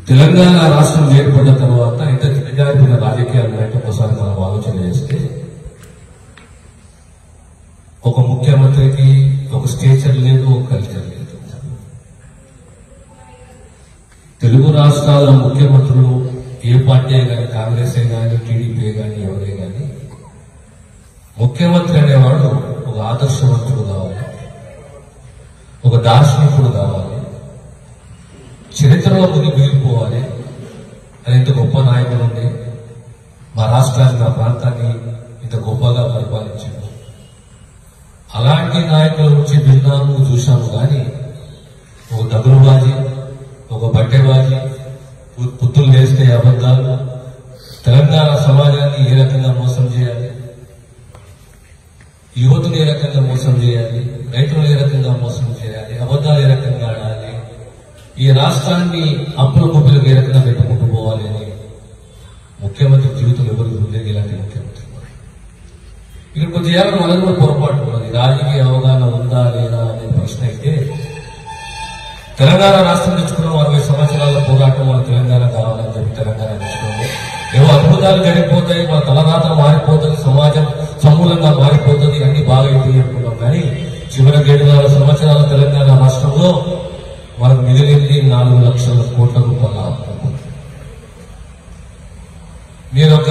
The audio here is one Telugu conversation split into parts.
తెలంగాణ రాష్ట్రం ఏర్పడిన తర్వాత ఇంత దిగజారిపోయిన రాజకీయాలు ఒకసారి మనం ఆలోచన చేస్తే ఒక ముఖ్యమంత్రికి ఒక స్టేచర్ లేదు, ఒక కల్చర్ లేదు. తెలుగు రాష్ట్రాల ముఖ్యమంత్రులు ఏ పార్టీ కానీ, కాంగ్రెస్ కానీ, టీడీపీ కానీ, ఎవరే కానీ ముఖ్యమంత్రి అనేవాడు ఒక ఆదర్శవంతుడు కావాలి, ఒక దార్శనికుడు కావాలి, చరిత్రలో మిగిలిపోవాలి. అది ఇంత గొప్ప నాయకుడు ఉండే మా రాష్ట్రాన్ని, మా ప్రాంతాన్ని ఇంత గొప్పగా పరిపాలించాడు. అలాంటి నాయకుల నుంచి విన్నాము, చూశాము. కానీ ఒక దగులుబాజీ, ఒక బట్టెబాజీ, పుత్తులు వేస్తే అబద్ధాలు, తెలంగాణ సమాజాన్ని ఏ రకంగా మోసం చేయాలి, యువతను ఏ రకంగా మోసం చేయాలి, రైతులను ఏ రకంగా మోసం చేయాలి, అబద్ధాలు ఏ రకంగా ఆడాలి, ఈ రాష్ట్రాన్ని అప్పుల కుప్పలకు ఏ రకంగా పెట్టుకుంటూ పోవాలి అని ముఖ్యమంత్రి జీవితంలో ఎవరికి ఉండేది ఇలాంటి ముఖ్యమంత్రి. ఇక్కడ కొద్దిగా మనకు కూడా పొరపాటు ఉన్నది. రాజకీయ అవగాహన ఉందా లేదా అనే ప్రశ్న అయితే తెలంగాణ రాష్ట్రం తెచ్చుకున్న 60 సంవత్సరాల పోరాటం మన తెలంగాణ కావాలని చెప్పి తెలంగాణ తెచ్చుకున్నాము. ఏవో అద్భుతాలు జరిగిపోతాయి, మన తలరాత మారిపోతుంది, సమాజం సమూలంగా మారిపోతుంది, అన్ని బాగా ఇది అనుకున్నాం. కానీ చివరికి 7 సంవత్సరాల తెలంగాణ రాష్ట్రంలో మనకు మిగిలింది 4 లక్షల కోట్ల రూపాయల. మీరు ఒక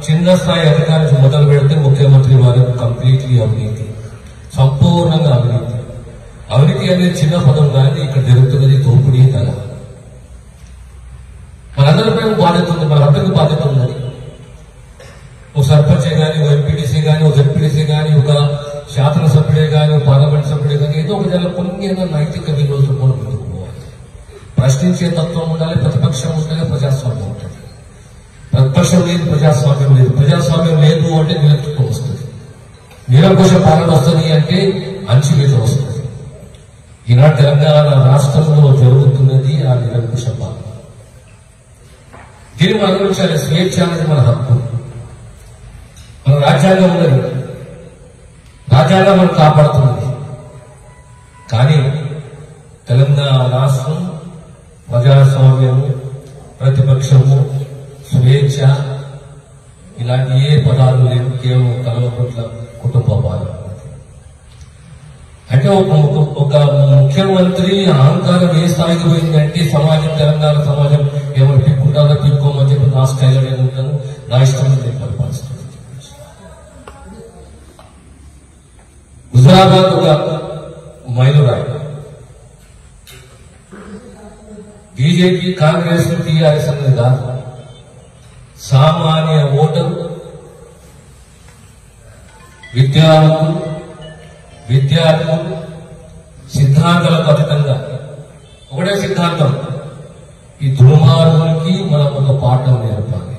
చిన్న స్థాయి అధికారి మొదలు పెడితే ముఖ్యమంత్రి వారు కంప్లీట్లీ అవినీతి, సంపూర్ణంగా అవినీతి. అవినీతి అనేది చిన్న పదం కానీ ఇక్కడ జరుగుతున్నది దోపిడీ ధర. మనందరిపై బాధ్యత ఉంది, మనందరికీ బాధ్యత ఉన్నది. ఒక సర్పంచే కానీ, ఒక ఎంపీటీసీ కానీ, ఒక జడ్పీటీసీ కానీ, ఒక శాసనసభ్యుడే కానీ, ఒక పార్లమెంట్ సభ్యుడే కానీ, ఏదో ఒక జల కొన్ని నైతిక విలువలతో కూడా ముందుకు పోవాలి. ప్రశ్నించే తత్వం ఉండాలి, ప్రతిపక్షం ఉండాలి, ప్రజాస్వామ్యం ఉంటుంది. ప్రతిపక్షం లేదు, ప్రజాస్వామ్యం లేదు. ప్రజాస్వామ్యం లేదు అంటే నిరంకుశం వస్తుంది, నిరంకుశ పాలన వస్తుంది అంటే అంచువేత వస్తుంది. ఈనాడు తెలంగాణ రాష్ట్రంలో జరుగుతున్నది ఆ నిరంకుశ పాలన. దీన్ని మనం అనుభవించాలి. స్వేచ్ఛ అనేది మన హక్కు, మన రాజ్యాంగం ఉన్నది, రాజ్యాంగం మనం కాపాడుతున్నది. కానీ తెలంగాణ రాష్ట్రం ప్రజాస్వామ్యము, ప్రతిపక్షము, స్వేచ్ఛ ఇలాంటి ఏ పదాలు లేవు. కేవలం కల్వకుంట్ల కుటుంబ పాలన. అంటే ఒక ముఖ్యమంత్రి అహంకారం ఏ స్థాయికి పోయిందంటే సమాజం, తెలంగాణ సమాజం ఏమైనా పిక్కుంటారో పిక్కోమని చెప్పి నా స్థాయిలో నేను ఉంటాను, నా ఇష్టం నేను పరిపాలిస్తాను. హుజరాబాద్ ఒక మైలురాయి. బీజేపీ, కాంగ్రెస్, టీఆర్ఎస్ అనేది కాదు. సామాన్య ఓటరు, విద్యార్థులు సిద్ధాంతాలకు అతీతంగా ఒకటే సిద్ధాంతం, ఈ దుర్మార్గులకి మనం ఒక పాఠం నేర్పాలి.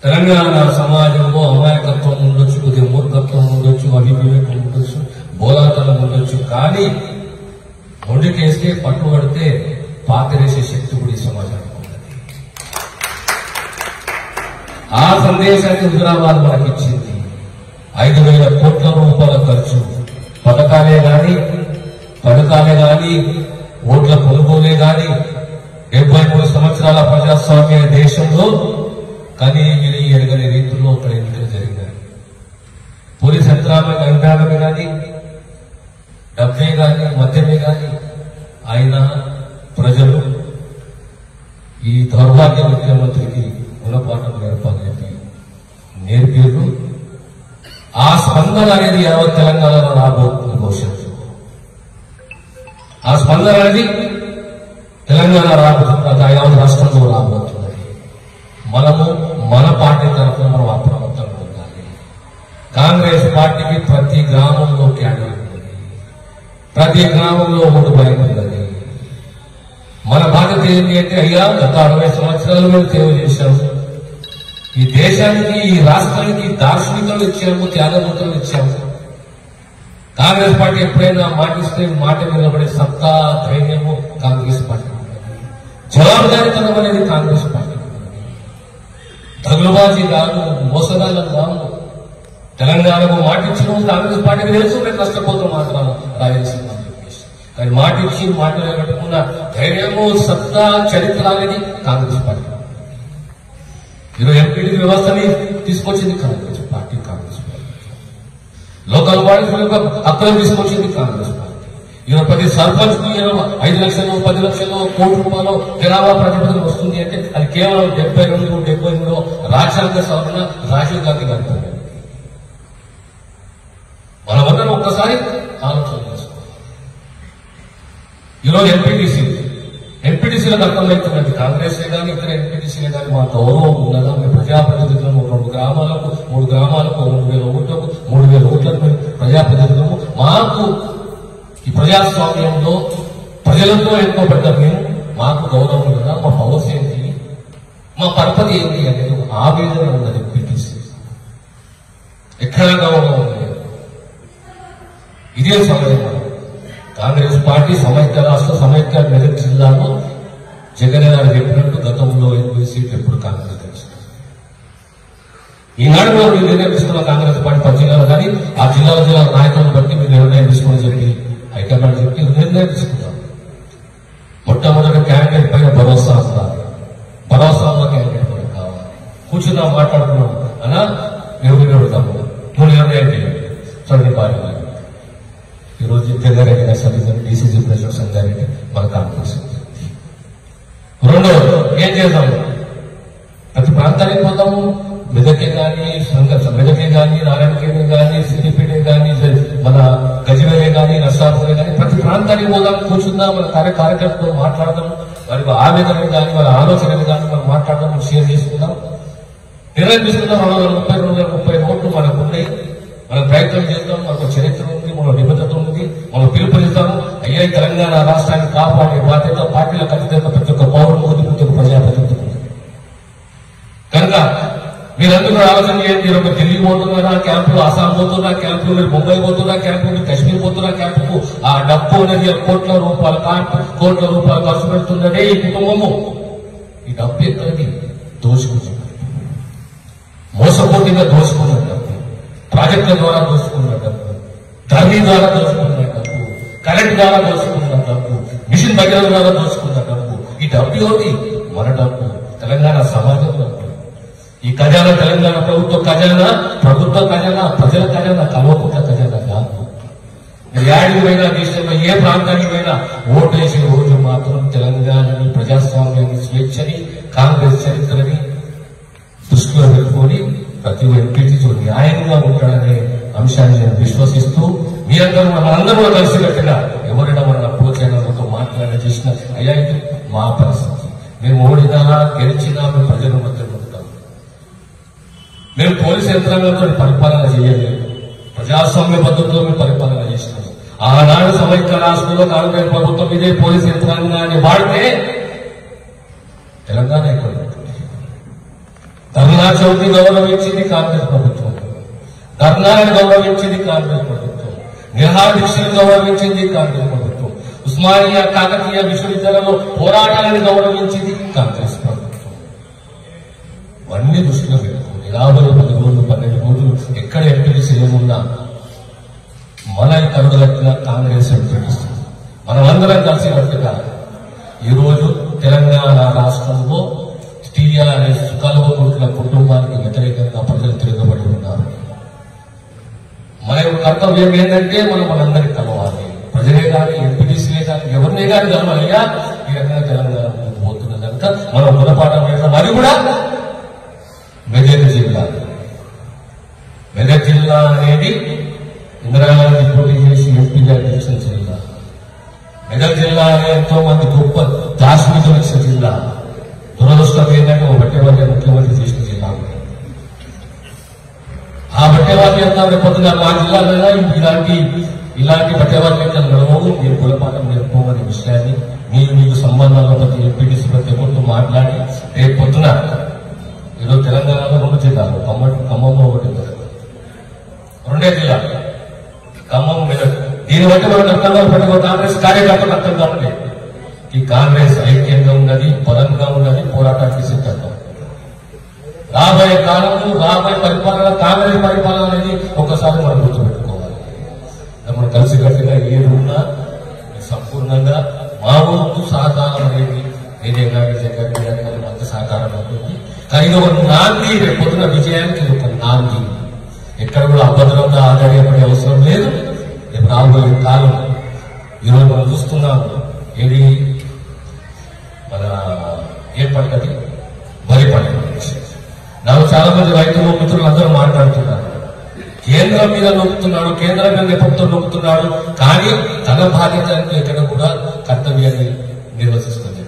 తెలంగాణ సమాజంలో అమాయకత్వం ఉండొచ్చు, కొద్దిగా మూర్ఖత్వం ఉండొచ్చు, అవివేకం ఉండొచ్చు, బోధాతనం ఉండొచ్చు. కానీ మొండికేస్తే, పట్టుబడితే పాతరేసే శక్తి కూడా ఈ సమాజానికి ఉన్నది. ఆ సందేశాన్ని హుజరాబాద్ మనకి ఇచ్చింది. 5,000 కోట్ల రూపాయల ఖర్చు, పథకాలే గాని, ఓట్ల కొనుగోలే గాని, 73 సంవత్సరాల ప్రజాస్వామ్య దేశంలో కానీ విని ఎరగని రీతిలో అక్కడ ఎన్నికలు జరిగినాయి. పోలీస్ యంత్రాంగమే గాని, డబ్బే గాని, మద్యమే గాని, ఆయన ప్రజలు ఈ దౌర్భాగ్య ముఖ్యమంత్రికి గుణపాఠం నేర్పారు. ఆ స్పందన అనేది యావత్ తెలంగాణలో రాబోతుంది భవిష్యత్తు. ఆ స్పందన అనేది తెలంగాణ రాబోతుంది, యావత్ రాష్ట్రంలో రాబోతున్నది. మనము మన పార్టీ తరఫున మనం అప్రమత్తంగా ఉండాలి. కాంగ్రెస్ పార్టీకి ప్రతి గ్రామంలో క్యాడర్ ఉన్నది, ప్రతి గ్రామంలో ఓటు బ్యాంక్ ఉన్నది. మన బాధ్యత ఏంటి అంటే, అయ్యా గత 60 సంవత్సరాలు మేము సేవ చేశాము, ఈ దేశానికి, ఈ రాష్ట్రానికి దార్శనికులు ఇచ్చాము, త్యాగవంతులు ఇచ్చాము. కాంగ్రెస్ పార్టీ ఎప్పుడైనా మాటిస్తే మాట నిలబడే సత్తా, ధైర్యము కాంగ్రెస్ పార్టీ, జవాబుదారీతనం అనేది కాంగ్రెస్ పార్టీ. దగులుబాజీ కాదు, మోసగాళ్ళం కాదు. తెలంగాణకు మాటించడం కాంగ్రెస్ పార్టీకి తెలుసు, మేము కష్టపోతాం మాత్రం రాయలసీమ. ఆయన మాట ఇచ్చి మాట నిలబెట్టుకున్న ధైర్యము సత్తా చరిత్ర అనేది కాంగ్రెస్ పార్టీ. ఈరోజు ఎంపీడీ వ్యవస్థని తీసుకొచ్చింది కాంగ్రెస్ పార్టీ. లోకల్ బాడీస్ హక్కులను తీసుకొచ్చింది కాంగ్రెస్ పార్టీ. ఈరోజు ప్రతి సర్పంచ్ కి 5 లక్షలు 10 లక్షలు కోటి రూపాయలు జనాభా ప్రతిపాదన వస్తుంది అంటే అది కేవలం 72 రాజ్యాంగ సవరణ రాజీవ్ గాంధీ గారి. మనమందరం ఒక్కసారి ఆలోచన చేసుకోవాలి. ఈరోజు ఎంపీటీసీలకు అర్థమవుతున్నది కాంగ్రెస్ కానీ ఇతర ఎంపీటీసీలే కానీ మా గౌరవం ఉన్నదా, మేము ప్రజాప్రతినిధులను 2 గ్రామాలకు 3 గ్రామాలకు 3,000 ఓట్లకు 3,000 ఓట్లకు ప్రజాప్రతినిధులను మాకు ఈ ప్రజాస్వామ్యంలో ప్రజలతో ఎన్నుకోబడ్డ మేము మాకు గౌరవం ఉన్నదా, మా పవర్స్ ఏంటి, మా పరపతి ఏంటి అనేది ఆవేదన ఉన్నది ఎంపీటీసీ. ఎక్కడ గౌరవం లేదు. ఇదే సమయం కాంగ్రెస్ పార్టీ సమైక్య రాష్ట్ర సమైక్య మెదక్ జిల్లాలో జగన్ గారు చెప్పినట్టు గతంలో 80 సీట్లు ఎప్పుడు కాంగ్రెస్ గెలుస్తుంది. ఈనాడు మీరు నిర్ణయం తీసుకున్న కాంగ్రెస్ పార్టీ 10 జిల్లాలు కానీ ఆ జిల్లా నాయకులను బట్టి మీరు నిర్ణయం తీసుకుని చెప్పి హైకమాండ్ చెప్పి నిర్ణయం తీసుకుంటాం. మొట్టమొదటి క్యాండిడేట్ పైన భరోసా వస్తారు. భరోసా క్యాండిడేట్ మనకు కావాలి. కూర్చున్నా మాట్లాడుకున్నాం అన్నా ఎవరు పెడతాము నువ్వు నిర్ణయం చేయండి చూడండి పార్టీ. ఈరోజు జగ్గారెడ్డి సంఘారెడ్డి డీసీసీ ప్రెసిడెంట్ సంఘారెడ్డి మన కాంగ్రెస్. రెండోది ఏం చేద్దాం, ప్రతి ప్రాంతానికి పోతాము. మెదకే కానీ మెదకే కానీ నారాయణఖేడ్ కానీ సిద్దిపేట కానీ మన గజవేలే కానీ నర్సాపురే కానీ ప్రతి ప్రాంతానికి పోదాం, కూర్చుందాం, మన కార్యకర్తలతో మాట్లాడదాం, వారి ఆవేదనలు కానీ వాళ్ళ ఆలోచనలు కానీ మనం మాట్లాడదాం, షేర్ చేసుకుందాం, నిర్ణయం తీసుకుందాం. 230 ఓట్లు మనకు ఉన్నాయి. మనం ప్రయత్నం చేద్దాం. మనకు చరిత్ర ఉంది, మన నిబద్ధత ఉంది, మనం పిలుపునిస్తాము. అయ్యా తెలంగాణ రాష్ట్రాన్ని కాపాడే బాధ్యత పార్టీల ఖచ్చితంగా ప్రతి ఒక్క పౌరులు ఉంది, ప్రతి ఒక్క ప్రజాప్రతినిధి ఉంది. కనుక మీరందరూ ఆలోచన చేయండి. మీరు ఢిల్లీ పోతున్నారా క్యాంపులు, అస్సాం పోతున్నా క్యాంపులు, మీరు ముంబై పోతున్నా క్యాంపు, మీరు కశ్మీర్ పోతున్నా క్యాంపుకు ఆ డబ్బు అనేది కోట్ల రూపాయలు ఖర్చు పెడుతున్నదే ఈ కుటుంబము. ఈ డబ్బు ఎక్కడికి దోచుకుంటుంది, మోసపోటీగా దోచుకున్న డబ్బు, ప్రాజెక్టుల ద్వారా దోచుకున్న డబ్బు, ధరణి ద్వారా దోచుకున్న డబ్బు, కరెంట్ ద్వారా దోచుకున్న డబ్బు, మిషన్ భగీరథ ద్వారా దోచుకున్న డబ్బు. ఈ డబ్బు ఏమిటి? మన డబ్బు, తెలంగాణ సమాజం డబ్బు. ఈ ఖజానా తెలంగాణ ప్రభుత్వ ఖజానా, ప్రజల ఖజానా, కల్వకుంట్ల ఖజానా కాదు. యాడికి పోయినా దేశంలో ఏ ప్రాంతానికి పోయినా ఓటేసే రోజు మాత్రం తెలంగాణని, ప్రజాస్వామ్యాన్ని, స్వేచ్ఛని, కాంగ్రెస్ చరిత్రని దృష్టిలో పెట్టుకొని ప్రతి ఎంపీటీసీ న్యాయంగా ఉంటాడనే అంశాన్ని నేను విశ్వసిస్తూ మీ మనందరూ కలిసికట్టుగా ఎవరైనా మన అప్రోచనలతో మాట్లాడ చేసిన అయ్యా ఇది మా పరిస్థితి, మేము ఓడినా గెలిచినా మేము ప్రజల మధ్య ఉంటాం. మేము పోలీసు యంత్రాంగంతో పరిపాలన చేయలేదు, ప్రజాస్వామ్య పద్ధతిలో మేము పరిపాలన చేసినాము. ఆనాడు సమైక్య రాష్ట్రంలో కాంగ్రెస్ ప్రభుత్వం ఇదే పోలీసు యంత్రాంగాన్ని వాడితే తెలంగాణ అయిపోయింది. ధర్నా చౌక్ని గౌరవించింది కాంగ్రెస్ ప్రభుత్వం, ధర్నాలను గౌరవించింది కాంగ్రెస్ ప్రభుత్వం, నిరాదీక్షను గౌరవించింది కాంగ్రెస్ ప్రభుత్వం, ఉస్మానియా కాకతీయ విశ్వవిద్యాలయంలో పోరాటాలను గౌరవించింది కాంగ్రెస్ ప్రభుత్వం. ఇవన్నీ దృష్టిలో పెట్టుకోండి. 50 రోజులు 12 రోజులు ఎక్కడ ఎంపీటీసీ ఏమున్నా మన కరుడుగట్టిన కాంగ్రెస్ ఎంపీటీస్తుంది. మనమందరం కలిసినట్టుగా ఈరోజు తెలంగాణ రాష్ట్రంలో టీఆర్ఎస్ కల్వకుంట్ల కుటుంబానికి వ్యతిరేకంగా ప్రజలు తిరగబడి ఉన్నారు. మన యొక్క కర్తవ్యం ఏంటంటే మనందరికీ కలవాలి. ప్రజలే కానీ ఎంపీటీసీలే కానీ ఎవరినే కానీ కలవాలయ్యా ఈ రకంగా తెలంగాణ పోతున్న కనుక మనం గుణపాఠం వేయడం. అది కూడా మెదక్ జిల్లా అనేది ఇందిరాగాంధీ పోటీ చేసి ఎంపీగా గెలిచిన జిల్లా. మెదక్ జిల్లా ఎంతో మంది గొప్ప దార్శనికులు ఇచ్చిన జిల్లా. దురదృష్టం ఏంటంటే ఒక బట్టేవాళ్ళ ముఖ్యమంత్రి చేసిన జిల్లా. ఆ బట్టేవాళ్ళ ఎంత రేపొద్దున మా జిల్లాలో ఇలాంటి బట్టేవాళ్ళ నడవము, మీరు కులపాఠం నేర్పుకోమనే విషయాన్ని మీకు సంబంధాల ప్రతి ఎంపీటీసీ ప్రతి ఒక్కరితో మాట్లాడి రేపు పొద్దున ఈరోజు తెలంగాణలో 2 జిల్లాలు, ఖమ్మంలో 1 మెదక్, 2 జిల్లాలు ఖమ్మం మెదక్. దీన్ని బట్టి మనం అర్థంగా ప్రతి కాంగ్రెస్ కార్యకర్తలు అర్థం కావట్లేదు. ఈ కాంగ్రెస్ ఐక్యంగా ఉన్నది, బలంగా ఉన్నది, పోరాటానికి సిద్ధంగా. రాబోయే కాలంలో రాబోయే పరిపాలన కాంగ్రెస్ పరిపాలన అనేది ఒకసారి మనం గుర్తుపెట్టుకోవాలి. మనం కలిసికట్టుగా ఏది ఉన్నా సంపూర్ణ ఏదైనా విజయగారి అంత సహకారం అవుతుంది. కానీ ఇది ఒక నాంది, రేపు పొద్దున విజయానికి ఇది ఒక నాంది. ఎక్కడ కూడా అభద్రంగా ఆధారపడే అవసరం లేదు. రేపు రాబోయే కాలం ఈరోజు మనం చూస్తున్నాం. ఏది మన ఏ పంటది, వరి పంట. నాకు చాలా మంది రైతులు మిత్రులు అందరూ మాట్లాడుతున్నారు, కేంద్రం మీద నొక్కుతున్నాడు, కేంద్రం మీద ప్రభుత్వం నొక్కుతున్నాడు, కానీ తన బాధ్యత ఎక్కడ కూడా కర్తవ్యాన్ని నిర్వహిస్తుంది.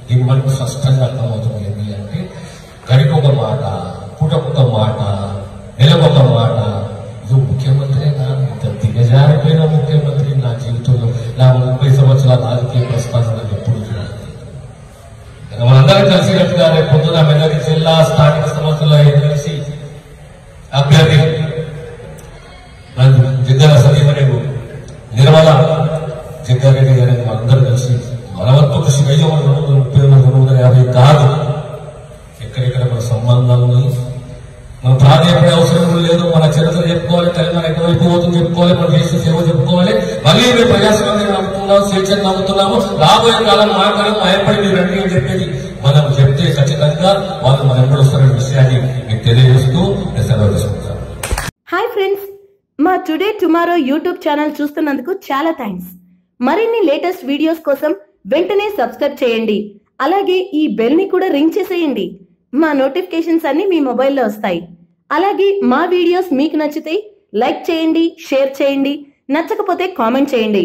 దీన్ని మనకు స్పష్టంగా అర్థమవుతుంది. ఏంటి అంటే గడికొక మాట, పూటకొక మాట, నెలకొక మాట. ఇది ముఖ్యమంత్రి ఇంత దిగజారిపోయిన ముఖ్యమంత్రి నా జీవితంలో నా 30 సంవత్సరాల రాజకీయ ప్రస్థానంలో ఎప్పుడు చూడాలి. మనందరం కలిసినట్టుగా రేపు పొద్దున మెదక్ జిల్లా స్థానిక సంస్థల్లో కలిసి అభ్యర్థి జగ్గల సతీమణి నిర్మల జగ్గారెడ్డి గారిని అందరూ కలిసి మనవంతు కృషి 530 కాదు, ఎక్కడెక్కడ మన సంబంధాలని మన ప్రాధాన్యపడే అవసరం లేదు. మన చరిత్ర చెప్పుకోవాలి, తెలంగాణ ఎటువైపు పోతుంది చెప్పుకోవాలి, మన దేశ సేవ చెప్పుకోవాలి. మళ్ళీ మేము ప్రజాస్వామ్యం నమ్ముతున్నాము, స్వేచ్ఛను నమ్ముతున్నాము. రాబోయే కాలం మాత్రం భయపడి మీరు రండి అని చెప్పేది మనం చెప్తే ఖచ్చితంగా వాళ్ళు మన ఎప్పుడు వస్తున్న విషయాన్ని మీకు తెలియజేస్తూ సెలవు తీసుకుంటారు. హాయ్ ఫ్రెండ్స్, మా టుడే టుమారో యూట్యూబ్ ఛానల్ చూస్తున్నందుకు చాలా థ్యాంక్స్. మరిన్ని లేటెస్ట్ వీడియోస్ కోసం వెంటనే సబ్స్క్రైబ్ చేయండి. అలాగే ఈ బెల్ ని కూడా రింగ్ చేసేయండి. మా నోటిఫికేషన్స్ అన్ని మీ మొబైల్లో వస్తాయి. అలాగే మా వీడియోస్ మీకు నచ్చితే లైక్ చేయండి, షేర్ చేయండి, నచ్చకపోతే కామెంట్ చేయండి.